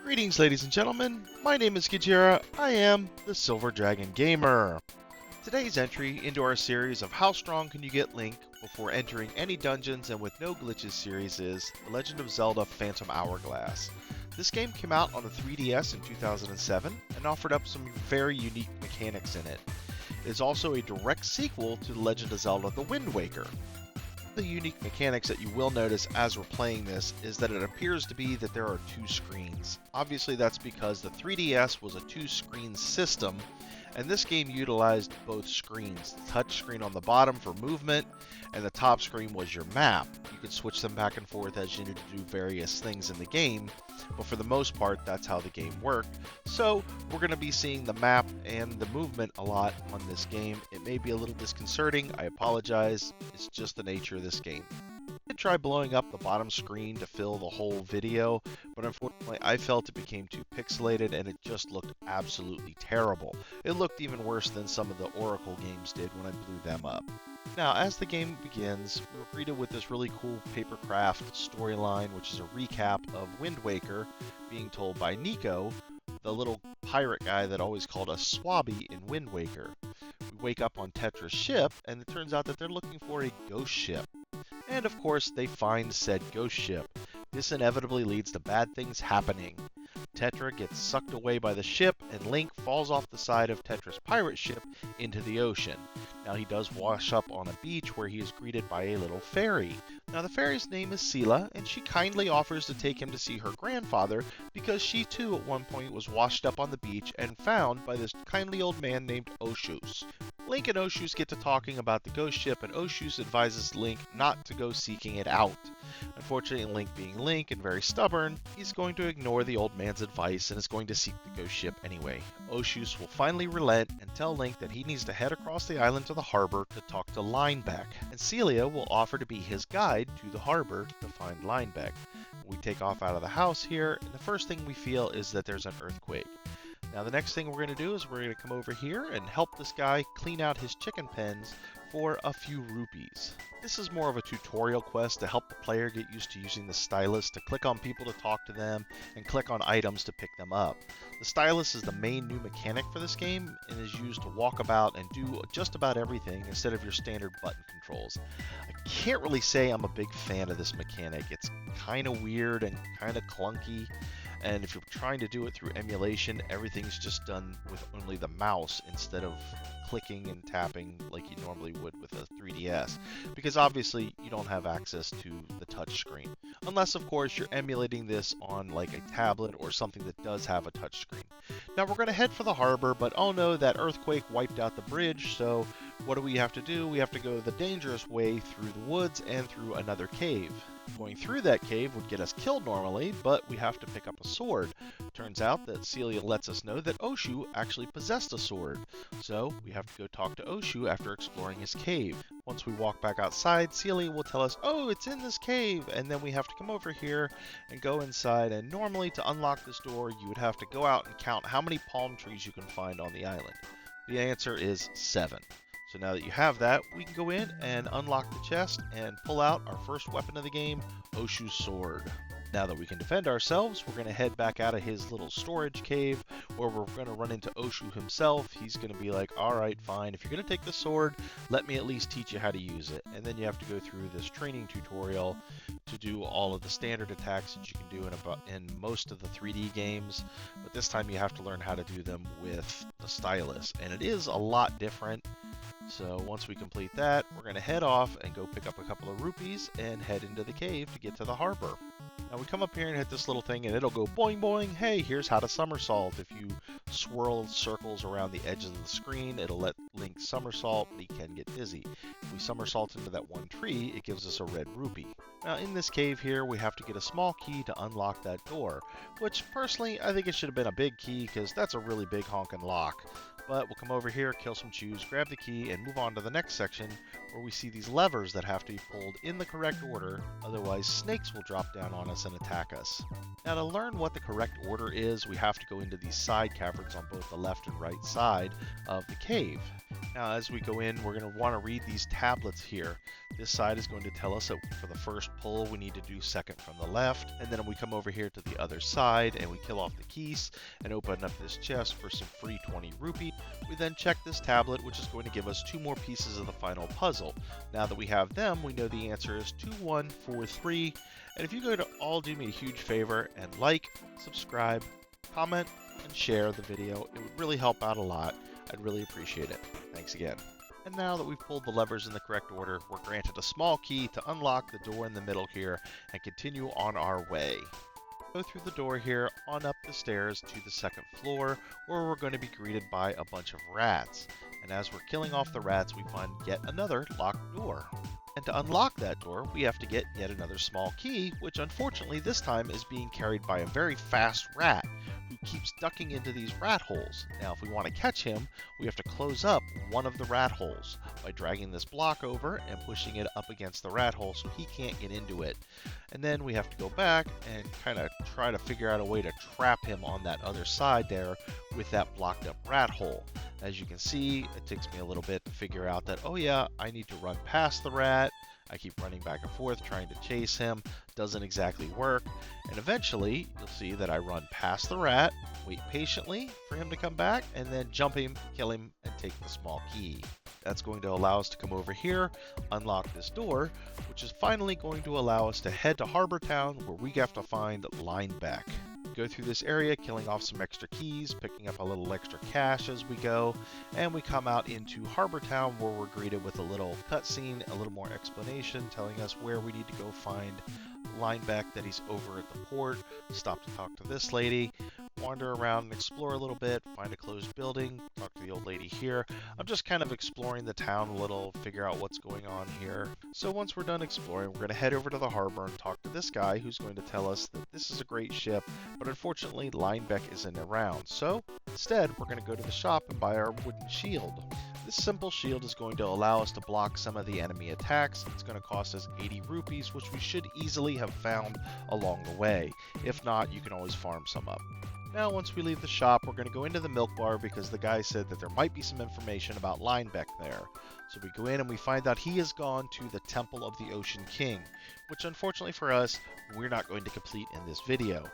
Greetings, ladies and gentlemen. My name is Gajira. I am the Silver Dragon Gamer. Today's entry into our series of How Strong Can You Get Link Before Entering Any Dungeons and With No Glitches series is The Legend of Zelda Phantom Hourglass. This game came out on the 3DS in 2007 and offered up some very unique mechanics in it. It is also a direct sequel to The Legend of Zelda The Wind Waker. The unique mechanics that you will notice as we're playing this is that it appears to be that there are two screens. Obviously that's because the 3DS was a two-screen system, and this game utilized both screens. The touch screen on the bottom for movement, and the top screen was your map. You could switch them back and forth as you need to do various things in the game, but for the most part that's how the game worked. So we're going to be seeing the map and the movement a lot on this game. It may be a little disconcerting, I apologize, it's just the nature of this game. I did try blowing up the bottom screen to fill the whole video, but unfortunately I felt it became too pixelated and it just looked absolutely terrible. It looked even worse than some of the Oracle games did when I blew them up. Now, as the game begins, we're greeted with this really cool papercraft storyline, which is a recap of Wind Waker being told by Nico, the little pirate guy that always called us Swabby in Wind Waker. We wake up on Tetra's ship, and it turns out that they're looking for a ghost ship. And of course, they find said ghost ship. This inevitably leads to bad things happening. Tetra gets sucked away by the ship, and Link falls off the side of Tetra's pirate ship into the ocean. Now he does wash up on a beach where he is greeted by a little fairy. Now the fairy's name is Sela, and she kindly offers to take him to see her grandfather because she too at one point was washed up on the beach and found by this kindly old man named Oshus. Link and Oshus get to talking about the ghost ship, and Oshus advises Link not to go seeking it out. Unfortunately, Link being Link and very stubborn, he's going to ignore the old man's advice and is going to seek the ghost ship anyway. Oshus will finally relent and tell Link that he needs to head across the island to the harbor to talk to Linebeck, and Celia will offer to be his guide to the harbor to find Linebeck. We take off out of the house here, and the first thing we feel is that there's an earthquake. Now the next thing we're going to do is we're going to come over here and help this guy clean out his chicken pens for a few rupees. This is more of a tutorial quest to help the player get used to using the stylus to click on people to talk to them and click on items to pick them up. The stylus is the main new mechanic for this game and is used to walk about and do just about everything instead of your standard button controls. I can't really say I'm a big fan of this mechanic. It's kind of weird and kind of clunky. And if you're trying to do it through emulation, everything's just done with only the mouse instead of clicking and tapping like you normally would with a 3DS. Because obviously you don't have access to the touch screen. Unless of course you're emulating this on like a tablet or something that does have a touch screen. Now we're going to head for the harbor, but oh no, that earthquake wiped out the bridge, so what do we have to do? We have to go the dangerous way through the woods and through another cave. Going through that cave would get us killed normally, but we have to pick up a sword. Turns out that Celia lets us know that Oshu actually possessed a sword, so we have to go talk to Oshu after exploring his cave. Once we walk back outside, Celia will tell us, oh, it's in this cave, and then we have to come over here and go inside, and normally to unlock this door, you would have to go out and count how many palm trees you can find on the island. The answer is 7. So now that you have that, we can go in and unlock the chest and pull out our first weapon of the game, Oshu's sword. Now that we can defend ourselves, we're going to head back out of his little storage cave where we're going to run into Oshu himself. He's going to be like, alright, fine, if you're going to take the sword, let me at least teach you how to use it. And then you have to go through this training tutorial to do all of the standard attacks that you can do in most of the 3D games. But this time you have to learn how to do them with the stylus. And it is a lot different. So once we complete that, we're going to head off and go pick up a couple of rupees and head into the cave to get to the harbor. Now we come up here and hit this little thing and it'll go boing boing, hey, here's how to somersault. If you swirl circles around the edges of the screen, it'll let Link somersault, but he can get dizzy. If we somersault into that one tree, it gives us a red rupee. Now in this cave here, we have to get a small key to unlock that door, which personally, I think it should have been a big key because that's a really big honking lock. But we'll come over here, kill some chews, grab the key, and move on to the next section where we see these levers that have to be pulled in the correct order, otherwise snakes will drop down on us and attack us. Now to learn what the correct order is, we have to go into these side caverns on both the left and right side of the cave. Now as we go in, we're going to want to read these tablets here. This side is going to tell us that for the first pull we need to do second from the left, and then we come over here to the other side and we kill off the keys and open up this chest for some free 20 rupee. We then check this tablet, which is going to give us 2 more pieces of the final puzzle. Now that we have them, we know the answer is 2143, and if you go to all, do me a huge favor and like, subscribe, comment, and share the video. It would really help out a lot. I'd really appreciate it. Thanks again. And now that we've pulled the levers in the correct order, we're granted a small key to unlock the door in the middle here and continue on our way. Go through the door here, on up the stairs to the second floor, where we're going to be greeted by a bunch of rats. And as we're killing off the rats, we find yet another locked door. And to unlock that door, we have to get yet another small key, which unfortunately this time is being carried by a very fast rat, who keeps ducking into these rat holes. Now if we want to catch him, we have to close up one of the rat holes by dragging this block over and pushing it up against the rat hole so he can't get into it. And then we have to go back and kind of try to figure out a way to trap him on that other side there with that blocked up rat hole. As you can see, it takes me a little bit to figure out that, oh yeah, I need to run past the rat. I keep running back and forth trying to chase him. Doesn't exactly work. And eventually, you'll see that I run past the rat, wait patiently for him to come back, and then jump him, kill him, and take the small key. That's going to allow us to come over here, unlock this door, which is finally going to allow us to head to Harbor Town, where we have to find Linebeck. Go through this area, killing off some extra keys, picking up a little extra cash as we go, and we come out into Harbor Town, where we're greeted with a little cutscene, a little more explanation, telling us where we need to go find Linebeck, that he's over at the port. Stop to talk to this lady, wander around and explore a little bit, find a closed building, talk to the old lady here. I'm just kind of exploring the town a little, figure out what's going on here. So once we're done exploring, we're going to head over to the harbor and talk to this guy who's going to tell us that this is a great ship, but unfortunately Linebeck isn't around. So instead, we're going to go to the shop and buy our wooden shield. This simple shield is going to allow us to block some of the enemy attacks. It's going to cost us 80 rupees, which we should easily have found along the way. If not, you can always farm some up. Now, once we leave the shop, we're going to go into the milk bar because the guy said that there might be some information about Linebeck there. So we go in and we find out he has gone to the Temple of the Ocean King, which unfortunately for us, we're not going to complete in this video.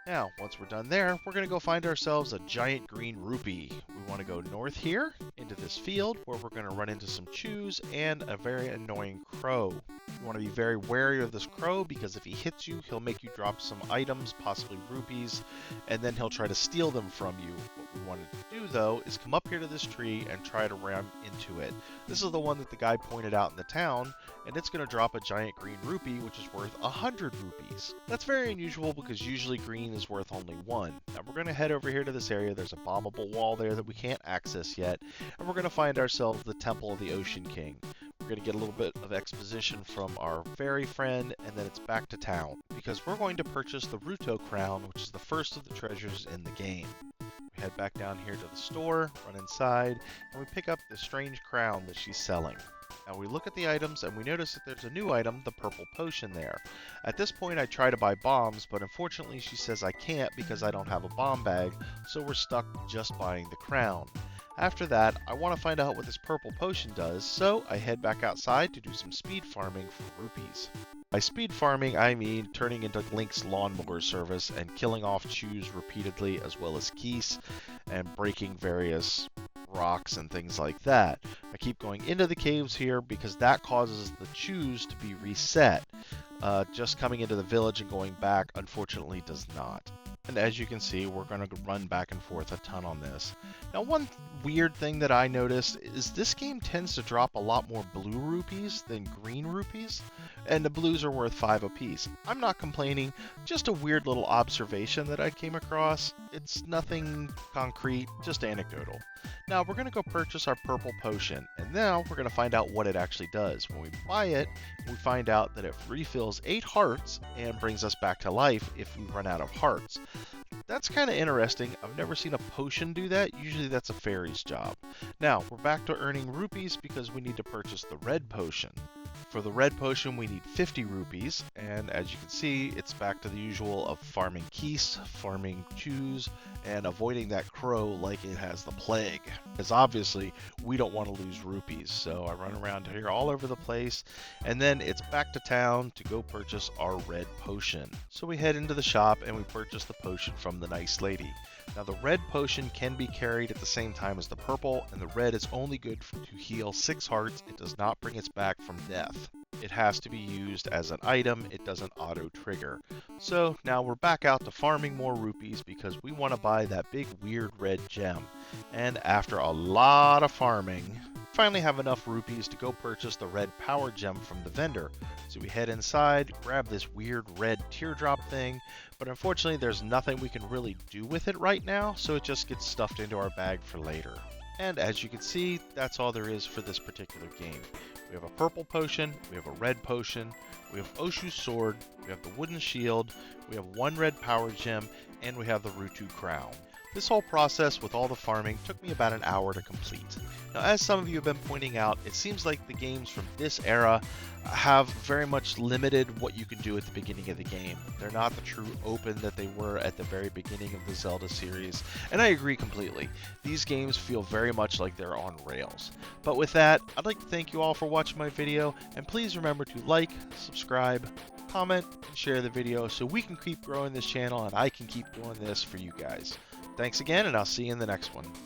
Now, once we're done there, we're going to go find ourselves a giant green rupee. We want to go north here, into this field, where we're going to run into some chews and a very annoying crow. You want to be very wary of this crow because if he hits you, he'll make you drop some items, possibly rupees, and then he'll try to steal them from you. What we wanted to do, though, is come up here to this tree and try to ram into it. This is the one that the guy pointed out in the town, and it's going to drop a giant green rupee, which is worth 100 rupees. That's very unusual because usually green is worth only 1. Now we're going to head over here to this area. There's a bombable wall there that we can't access yet, and we're going to find ourselves the Temple of the Ocean King. We're going to get a little bit of exposition from our fairy friend, and then it's back to town, because we're going to purchase the Ruto crown, which is the first of the treasures in the game. We head back down here to the store, run inside, and we pick up this strange crown that she's selling. Now we look at the items and we notice that there's a new item, the purple potion there. At this point I try to buy bombs, but unfortunately she says I can't because I don't have a bomb bag, so we're stuck just buying the crown. After that, I want to find out what this purple potion does, so I head back outside to do some speed farming for rupees. By speed farming, I mean turning into Link's lawnmower service and killing off chews repeatedly, as well as geese, and breaking various rocks and things like that. I keep going into the caves here because that causes the chews to be reset. Just coming into the village and going back, unfortunately, does not. And as you can see, we're going to run back and forth a ton on this. Now, one weird thing that I noticed is this game tends to drop a lot more blue rupees than green rupees, and the blues are worth 5 apiece. I'm not complaining, just a weird little observation that I came across. It's nothing concrete, just anecdotal. Now, we're going to go purchase our purple potion, and now we're going to find out what it actually does. When we buy it, we find out that it refills 8 hearts and brings us back to life if we run out of hearts. that's kind of interesting. I've never seen a potion do that. Usually that's a fairy's job. Now, we're back to earning rupees because we need to purchase the red potion. For the red potion, we need 50 rupees, and as you can see, it's back to the usual of farming keys, farming chews, and avoiding that crow like it has the plague. Because obviously, we don't want to lose rupees, so I run around here all over the place, and then it's back to town to go purchase our red potion. So we head into the shop and we purchase the potion from the nice lady. Now the red potion can be carried at the same time as the purple, and the red is only good to heal 6 hearts. It does not bring us back from death. It has to be used as an item, it doesn't auto trigger. So now we're back out to farming more rupees because we want to buy that big weird red gem. And after a lot of farming, finally have enough rupees to go purchase the red power gem from the vendor. So we head inside, grab this weird red teardrop thing, but unfortunately there's nothing we can really do with it right now, so it just gets stuffed into our bag for later. And as you can see, that's all there is for this particular game. We have a purple potion, we have a red potion, we have Oshu's sword, we have the wooden shield, we have 1 red power gem, and we have the Rutu crown. This whole process with all the farming took me about an hour to complete. Now, as some of you have been pointing out, it seems like the games from this era have very much limited what you can do at the beginning of the game. They're not the true open that they were at the very beginning of the Zelda series, and I agree completely. These games feel very much like they're on rails. But with that, I'd like to thank you all for watching my video, and please remember to like, subscribe, comment, and share the video so we can keep growing this channel and I can keep doing this for you guys. Thanks again, and I'll see you in the next one.